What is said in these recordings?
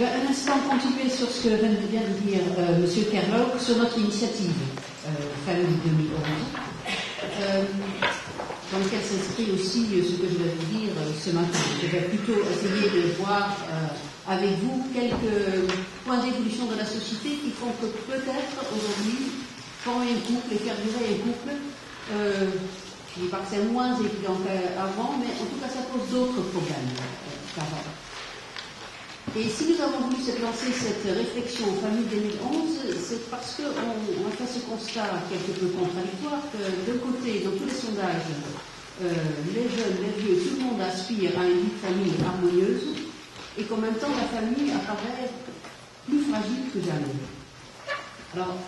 vais un instant continuer sur ce que vient de dire M. Kerlock sur notre initiative Famille 2011, dans laquelle s'inscrit aussi ce que je vais vous dire ce matin. Je vais plutôt essayer de voir avec vous quelques points d'évolution de la société qui font que peut-être aujourd'hui, former un couple et faire durer un couple, je ne dis pas que c'est moins évident qu'avant, mais en tout cas ça pose d'autres problèmes qu'avant. Et si nous avons voulu lancer cette réflexion Famille 2011, c'est parce qu'on a fait ce constat quelque peu contradictoire que d'un côté, dans tous les sondages, les jeunes, les vieux, tout le monde aspire à une vie de famille harmonieuse, et qu'en même temps la famille apparaît plus fragile que jamais. Alors,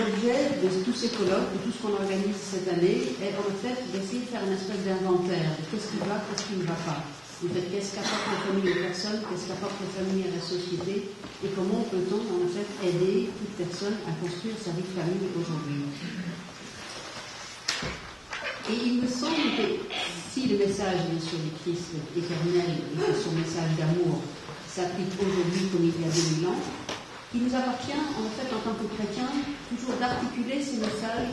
l'objet de tous ces colloques, de tout ce qu'on organise cette année, est en fait d'essayer de faire une espèce d'inventaire de qu'est-ce qui va, qu'est-ce qui ne va pas. En fait, qu'est-ce qu'apporte la famille aux personnes, qu'est-ce qu'apporte la famille à la société, et comment peut-on en fait aider toute personne à construire sa vie de famille aujourd'hui. Et il me semble que si le message, bien sûr, du Christ éternel et que son message d'amour s'applique aujourd'hui comme il y a 2000 ans, il nous appartient, en fait, en tant que chrétiens, toujours d'articuler ces messages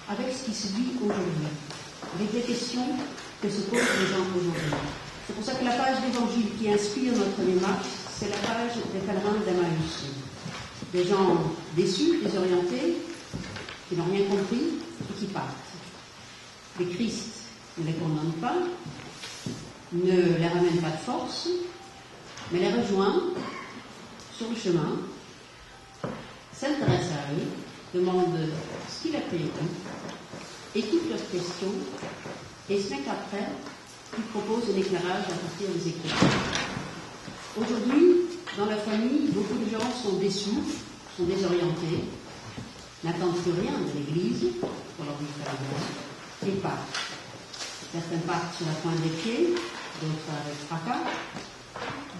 avec ce qui se vit aujourd'hui, avec les questions que se posent les gens aujourd'hui. C'est pour ça que la page d'évangile qui inspire notre démarche, c'est la page des pèlerins d'Emmaüs. Des gens déçus, désorientés, qui n'ont rien compris et qui partent. Le Christ ne les condamne pas, ne les ramène pas de force, mais les rejoint sur le chemin, s'intéresse à eux, demande ce qu'il a fait eux, écoute leurs questions, et ce n'est qu'après, il propose un éclairage à partir des Écritures. Aujourd'hui, dans la famille, beaucoup de gens sont déçus, sont désorientés, n'attendent plus rien de l'Église pour leur vie familiale, et partent. Certains partent sur la pointe des pieds, d'autres avec fracas,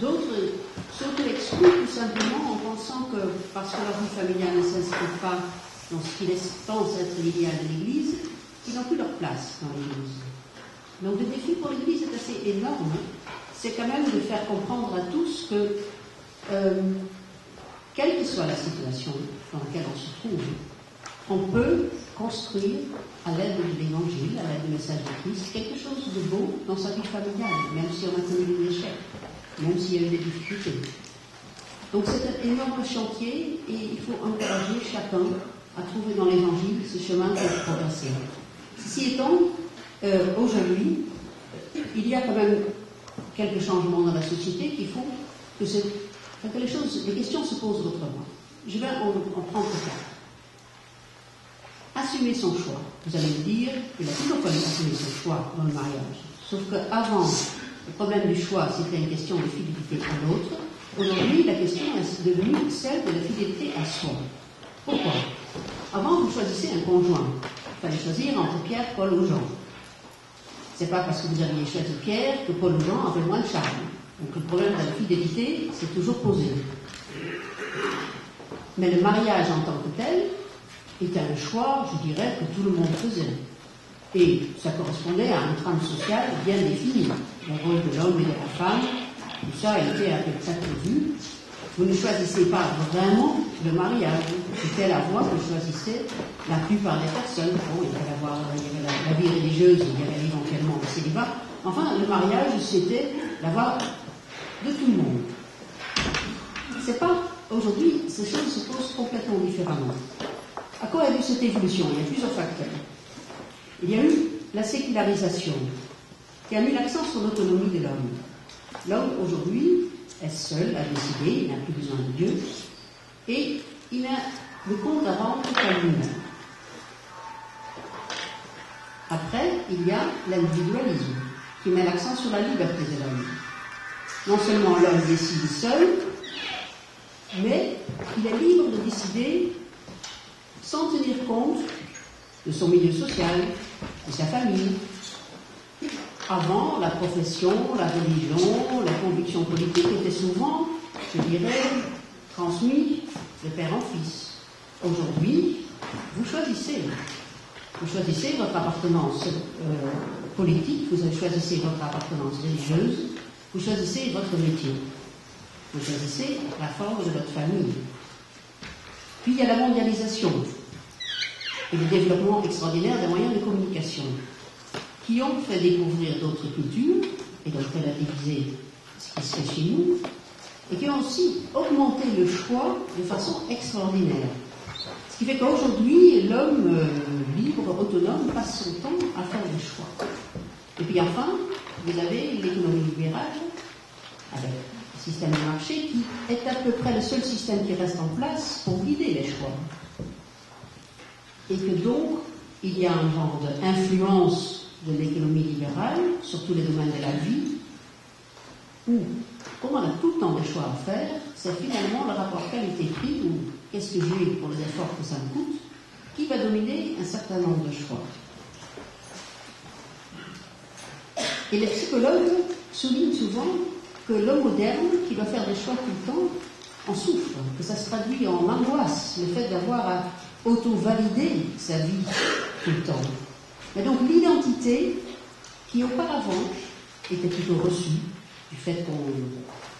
d'autres s'auto-excluent tout simplement en pensant que parce que leur vie familiale ne s'inscrit pas dans ce qu'ils pensent être l'idéal de l'Église, ils n'ont plus leur place dans l'Église. Donc le défi pour l'Église est assez énorme. C'est quand même de faire comprendre à tous que, quelle que soit la situation dans laquelle on se trouve, on peut construire, à l'aide de l'Évangile, à l'aide du message de Christ, quelque chose de beau dans sa vie familiale, même si on a connu des échecs, même s'il y a eu des difficultés. Donc c'est un énorme chantier et il faut encourager chacun à trouver dans l'Évangile ce chemin pour progresser. Ceci étant, aujourd'hui, il y a quand même quelques changements dans la société qui font que les questions se posent autrement. Je vais en prendre quatre. Assumer son choix. Vous allez me dire qu'il a toujours fallu assumer son choix dans le mariage. Sauf qu'avant, le problème du choix, c'était une question de fidélité à l'autre. Aujourd'hui, la question est devenue celle de la fidélité à soi. Pourquoi? Avant, vous choisissez un conjoint. Il fallait choisir entre Pierre, Paul ou Jean. C'est pas parce que vous aviez choisi Pierre que Paul ou Jean avaient moins de charme. Donc le problème de la fidélité s'est toujours posé. Mais le mariage en tant que tel était un choix, je dirais, que tout le monde faisait. Et ça correspondait à une trame sociale bien définie. Le rôle de l'homme et de la femme, tout ça a été à peu près prévu. Vous ne choisissez pas vraiment le mariage. C'était la voie que choisissaient la plupart des personnes. Bon, il y avait la vie religieuse, il y avait éventuellement le célibat. Enfin, le mariage, c'était la voie de tout le monde. C'est pas, aujourd'hui, ces choses se posent complètement différemment. À quoi a dû cette évolution? Il y a plusieurs facteurs. Il y a eu la sécularisation, qui a mis l'accent sur l'autonomie de l'homme. L'homme, aujourd'hui, est seul à décider, il n'a plus besoin de Dieu, et il a le compte à rendre à lui-même. Après, il y a l'individualisme, qui met l'accent sur la liberté de l'homme. Non seulement l'homme décide seul, mais il est libre de décider sans tenir compte de son milieu social, de sa famille. Avant, la profession, la religion, la conviction politique étaient souvent, je dirais, transmis de père en fils. Aujourd'hui, vous choisissez. Vous choisissez votre appartenance politique, vous choisissez votre appartenance religieuse, vous choisissez votre métier. Vous choisissez la forme de votre famille. Puis il y a la mondialisation et le développement extraordinaire des moyens de communication qui ont fait découvrir d'autres cultures et donc relativiser ce qui se fait chez nous et qui ont aussi augmenté le choix de façon extraordinaire. Ce qui fait qu'aujourd'hui, l'homme libre, autonome, passe son temps à faire des choix. Et puis enfin, vous avez l'économie libérale avec le système de marché qui est à peu près le seul système qui reste en place pour guider les choix. Et que donc, il y a un genre d'influence de l'économie libérale sur tous les domaines de la vie où, comme on a tout le temps des choix à faire, c'est finalement le rapport qualité-prix ou qu'est-ce que j'ai pour les efforts que ça me coûte qui va dominer un certain nombre de choix. Et les psychologues soulignent souvent que l'homme moderne, qui doit faire des choix tout le temps, en souffre, que ça se traduit en angoisse, le fait d'avoir à auto-valider sa vie tout le temps. Mais donc l'identité, qui auparavant était plutôt reçue, du fait qu'on,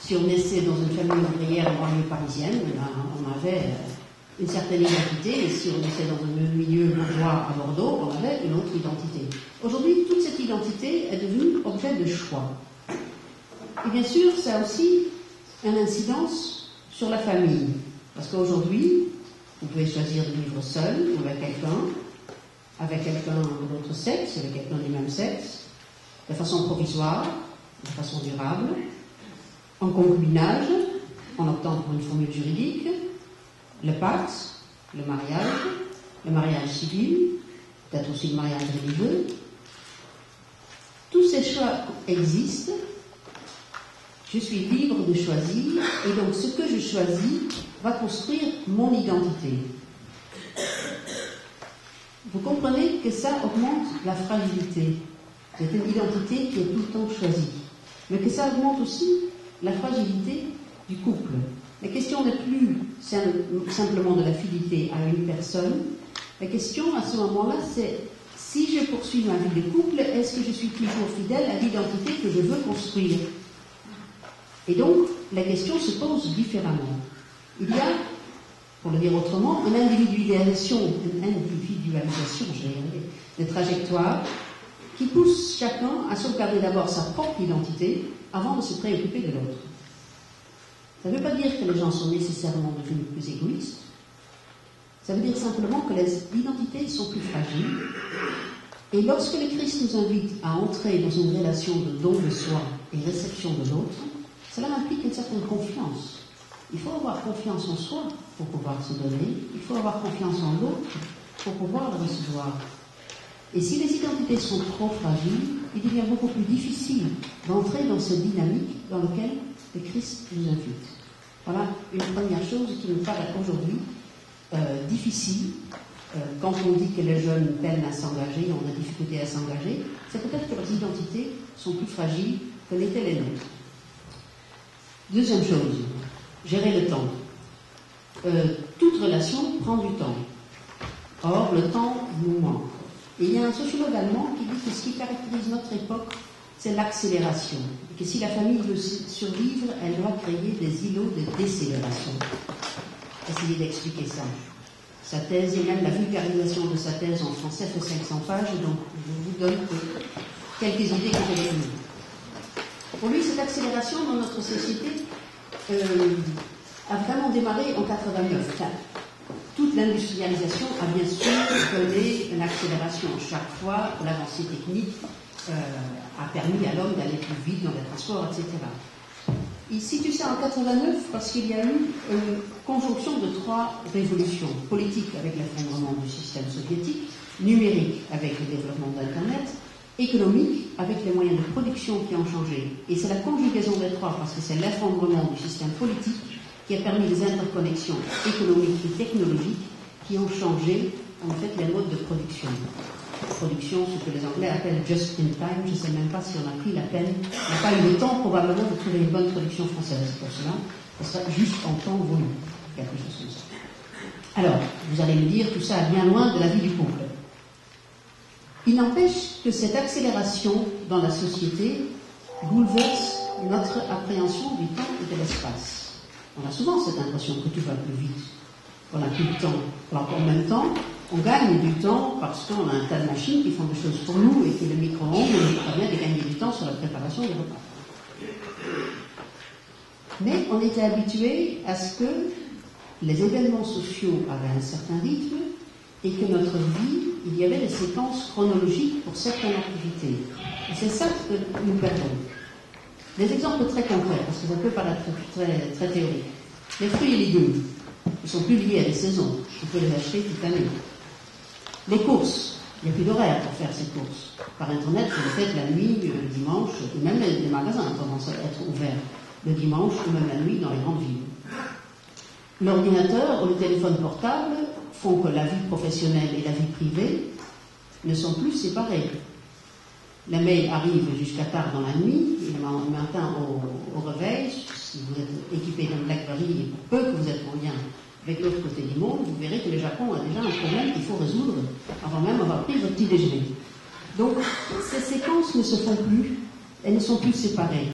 si on naissait dans une famille ouvrière en banlieue parisienne, on avait une certaine identité, et si on naissait dans un milieu bourgeois à Bordeaux, on avait une autre identité. Aujourd'hui, toute cette identité est devenue objet de choix. Et bien sûr, ça a aussi une incidence sur la famille. Parce qu'aujourd'hui, vous pouvez choisir de vivre seul ou avec quelqu'un de l'autre sexe, avec quelqu'un du même sexe, de façon provisoire, de façon durable, en concubinage, en optant pour une formule juridique, le pacte, le mariage civil, peut-être aussi le mariage religieux. Tous ces choix existent. Je suis libre de choisir, et donc ce que je choisis va construire mon identité. Vous comprenez que ça augmente la fragilité. C'est une identité qui est tout le temps choisie. Mais que ça augmente aussi la fragilité du couple. La question n'est plus simplement de la fidélité à une personne. La question à ce moment-là, c'est si je poursuis ma vie de couple, est-ce que je suis toujours fidèle à l'identité que je veux construire? Et donc, la question se pose différemment. Il y a, pour le dire autrement, une individualisation, des trajectoires qui pousse chacun à sauvegarder d'abord sa propre identité avant de se préoccuper de l'autre. Ça ne veut pas dire que les gens sont nécessairement devenus plus égoïstes. Ça veut dire simplement que les identités sont plus fragiles. Et lorsque le Christ nous invite à entrer dans une relation de don de soi et réception de l'autre, cela implique une certaine confiance. Il faut avoir confiance en soi pour pouvoir se donner. Il faut avoir confiance en l'autre pour pouvoir le recevoir. Et si les identités sont trop fragiles, il devient beaucoup plus difficile d'entrer dans cette dynamique dans laquelle le Christ nous invite. Voilà une première chose qui nous paraît aujourd'hui difficile. Quand on dit que les jeunes peinent à s'engager, ont des difficultés à s'engager, c'est peut-être que leurs identités sont plus fragiles que l'étaient les nôtres. Deuxième chose, gérer le temps. Toute relation prend du temps. Or, le temps nous manque. Et il y a un sociologue allemand qui dit que ce qui caractérise notre époque, c'est l'accélération. Et que si la famille veut survivre, elle doit créer des îlots de décélération. Essayez d'expliquer ça. Sa thèse, et même la vulgarisation de sa thèse en français fait 500 pages, donc je vous donne quelques idées que j'ai définies. Pour lui, cette accélération dans notre société a vraiment démarré en 89. Enfin, toute l'industrialisation a bien sûr donné une accélération. Chaque fois, l'avancée technique a permis à l'homme d'aller plus vite dans les transports, etc. Il situe ça en 89 parce qu'il y a eu une conjonction de trois révolutions. Politique avec l'effondrement du système soviétique, numérique avec le développement d'Internet, économique avec les moyens de production qui ont changé. Et c'est la conjugaison des trois, parce que c'est l'effondrement du système politique qui a permis des interconnexions économiques et technologiques qui ont changé en fait les modes de production. Production, ce que les Anglais appellent just in time, je ne sais même pas si on a pris la peine, on n'a pas eu le temps probablement de trouver une bonne production française pour cela, ça sera juste en temps voulu, quelque chose comme ça. Alors, vous allez me dire, tout ça est bien loin de la vie du couple. Il n'empêche que cette accélération dans la société bouleverse notre appréhension du temps et de l'espace. On a souvent cette impression que tout va plus vite, qu'on n'a plus de temps. Alors qu'en même temps, on gagne du temps parce qu'on a un tas de machines qui font des choses pour nous et que le micro-ondes nous permet de gagner du temps sur la préparation des repas. Mais on était habitué à ce que les événements sociaux avaient un certain rythme et que notre vie, il y avait des séquences chronologiques pour certaines activités. Et c'est ça que nous perdons. Des exemples très concrets, parce que ça peut paraître très théorique. Les fruits et légumes ne sont plus liés à des saisons. On peut les acheter toute l'année. Les courses, il n'y a plus d'horaire pour faire ces courses. Par Internet, vous le faites la nuit, le dimanche, et même les magasins ont tendance à être ouverts le dimanche ou même la nuit dans les grandes villes. L'ordinateur ou le téléphone portable font que la vie professionnelle et la vie privée ne sont plus séparées. Les mails arrivent jusqu'à tard dans la nuit, et le matin au réveil, si vous êtes équipé d'un BlackBerry et pour peu que vous êtes en lien avec l'autre côté du monde, vous verrez que le Japon a déjà un problème qu'il faut résoudre avant même d'avoir pris votre petit déjeuner. Donc, ces séquences ne se font plus, elles ne sont plus séparées.